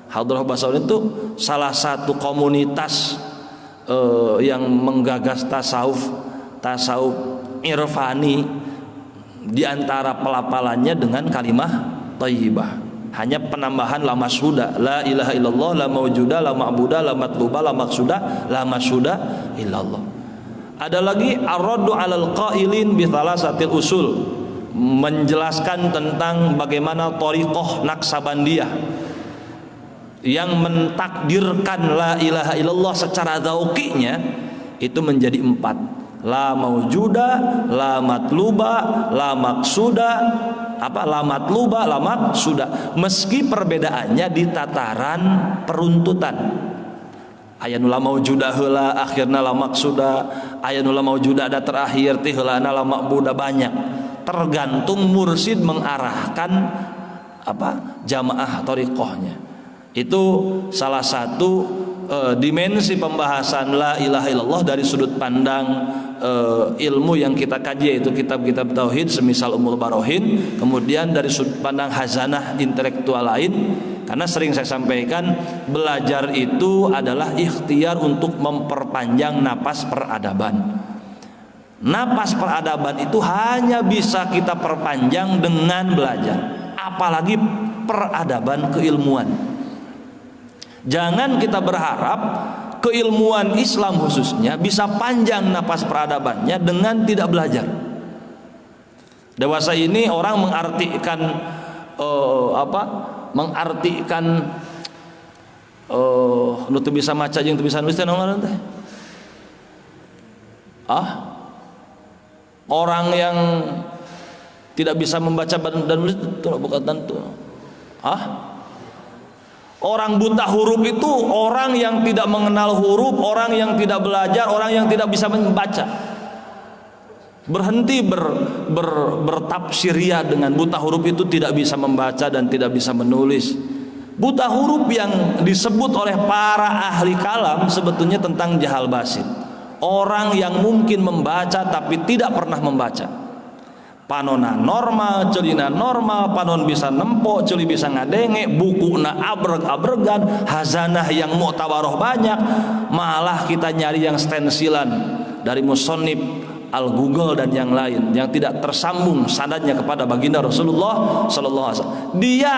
Hadroh Basaudan itu salah satu komunitas yang menggagas tasawuf irfani, di antara pelafalannya dengan kalimah thayyibah. Hanya penambahan la mashuda, la ilaha illallah, la maujuda, la ma'buda, la matluba, la maksuda, la mashuda illallah. Ada lagi ar-raddu 'alal qailin bi thalatsatil usul, menjelaskan tentang bagaimana thariqah Naqsabandiyah yang mentakdirkan la ilaha illallah secara dzauqinya itu menjadi 4. La maujuda, la matluba, la maksuda, la matluba, la maksuda, meski perbedaannya di tataran peruntutan. Aya nu la maujuda heula, akhirna la maksuda, aya nu la maujuda ada terakhir teh heulana la ma'buda, banyak. Tergantung mursyid mengarahkan jamaah thariqahnya. Itu salah satu dimensi pembahasan la ilaha illallah dari sudut pandang ilmu yang kita kaji, yaitu kitab-kitab tauhid semisal Ummul Barohin, kemudian dari sudut pandang hazanah intelektual lain. Karena sering saya sampaikan, belajar itu adalah ikhtiar untuk memperpanjang napas peradaban. Napas peradaban itu hanya bisa kita perpanjang dengan belajar, apalagi peradaban keilmuan. Jangan kita berharap keilmuan Islam khususnya bisa panjang napas peradabannya dengan tidak belajar. Dewasa ini orang mengartikan nu teu bisa maca jeung teu bisa nulis teh naon teh? Orang yang tidak bisa membaca dan menulis itu bukan tentu. Orang buta huruf itu orang yang tidak mengenal huruf, orang yang tidak belajar, orang yang tidak bisa membaca. Berhenti bertafsiria dengan buta huruf itu tidak bisa membaca dan tidak bisa menulis. Buta huruf yang disebut oleh para ahli kalam sebetulnya tentang jahal basit. Orang yang mungkin membaca tapi tidak pernah membaca. Panona normal, celina normal, panon bisa nempok, celi bisa ngadenge, bukuna abreg-abregan, hazanah yang mu'tabaroh banyak, malah kita nyari yang stensilan dari musonib, al-Google dan yang lain yang tidak tersambung sanadnya kepada baginda Rasulullah sallallahu alaihi wasallam. Dia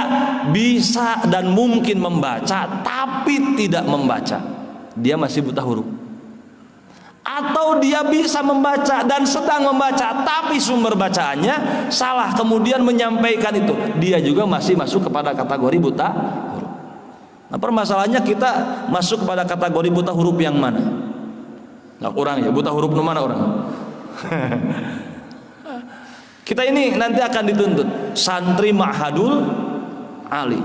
bisa dan mungkin membaca tapi tidak membaca. Dia masih buta huruf. Atau dia bisa membaca dan sedang membaca tapi sumber bacaannya salah, kemudian menyampaikan itu, dia juga masih masuk kepada kategori buta huruf. Nah, permasalahannya kita masuk kepada kategori buta huruf yang mana? Nah, orang ya buta huruf mana orang? Kita ini nanti akan dituntut santri Ma'hadul Ali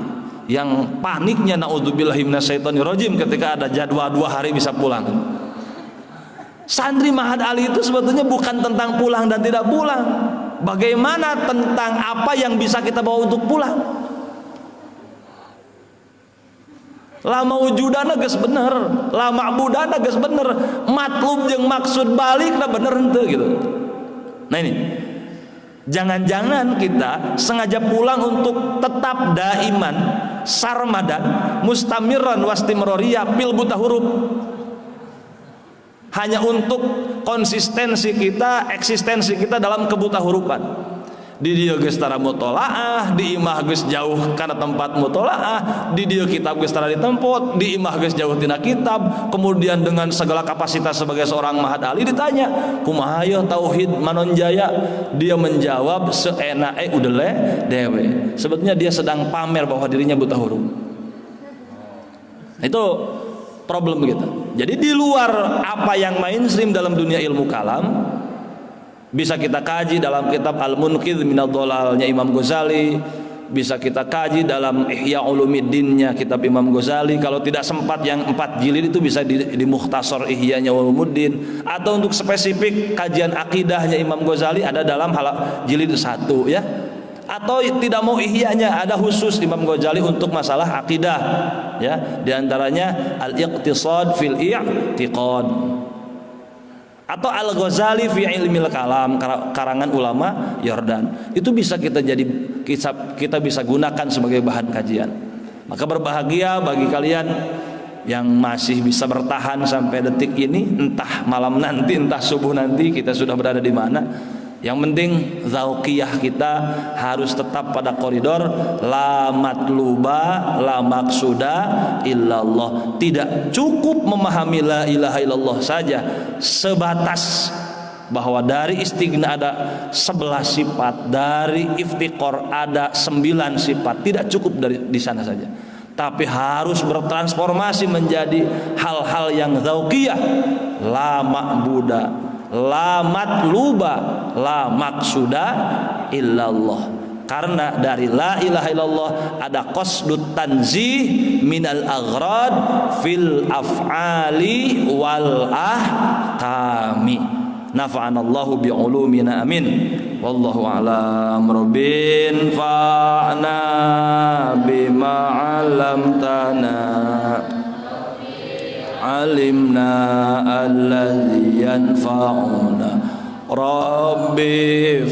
yang paniknya naudzubillahi minasyaitonirrajim ketika ada jadwal 2 hari bisa pulang. Santri Ma'had Ali itu sebetulnya bukan tentang pulang dan tidak pulang. Bagaimana tentang apa yang bisa kita bawa untuk pulang? Lama wujudana geus bener, lama budana geus bener, matlub jeung maksud balik na bener henteu gitu. Nah ini, jangan-jangan kita sengaja pulang untuk tetap daiman, sarmadan, mustamiran wastimroriyah pil buta huruf. Hanya untuk konsistensi kita, eksistensi kita dalam kebuta hurufan. Di dieu geus tara mutolaah, di imah geus jauh kana tempat mutolaah, di dieu kitab geus tara ditempot, di imah geus jauh tina kitab. Kemudian dengan segala kapasitas sebagai seorang Ma'had Ali ditanya, kumaha ye tauhid manon jaya? Dia menjawab seenake udele dewe. Sebetulnya dia sedang pamer bahwa dirinya buta huruf. Itu problem kita. Jadi di luar apa yang mainstream dalam dunia ilmu kalam bisa kita kaji dalam kitab Al-Munqidh minadh Dhalalnya Imam Ghazali, bisa kita kaji dalam Ihya Ulumiddinnya kitab Imam Ghazali. Kalau tidak sempat yang 4 jilid itu bisa di Mukhtasar Ihya'nya Ulumuddin, atau untuk spesifik kajian akidahnya Imam Ghazali ada dalam jilid 1 ya. Atau tidak mau ihya'nya ada khusus Imam Ghazali untuk masalah akidah ya, diantaranya Al-Iqtisad fil I'tiqad atau Al-Ghazali fi Ilmil Kalam karangan ulama Yordan. Itu bisa kita bisa gunakan sebagai bahan kajian. Maka berbahagia bagi kalian yang masih bisa bertahan sampai detik ini, entah malam nanti entah subuh nanti kita sudah berada di mana. Yang penting zauqiyah kita harus tetap pada koridor la matluba la maksuda illallah. Tidak cukup memahami la ilaha illallah saja sebatas bahwa dari istighna ada 11 sifat, dari iftiqor ada 9 sifat. Tidak cukup dari di sana saja, tapi harus bertransformasi menjadi hal-hal yang zauqiyah, la ma'buda, la matluba, la maksuda illallah. Karena dari la ilaha illallah ada qasdut tanzih minal aghrad fil af'ali wal ahkami. Nafa'anallahu bi'ulumina amin. Wallahu a'lam. Rabbin fa'na bima 'allamtana, alimna alladhi yanfa'una, Rabbi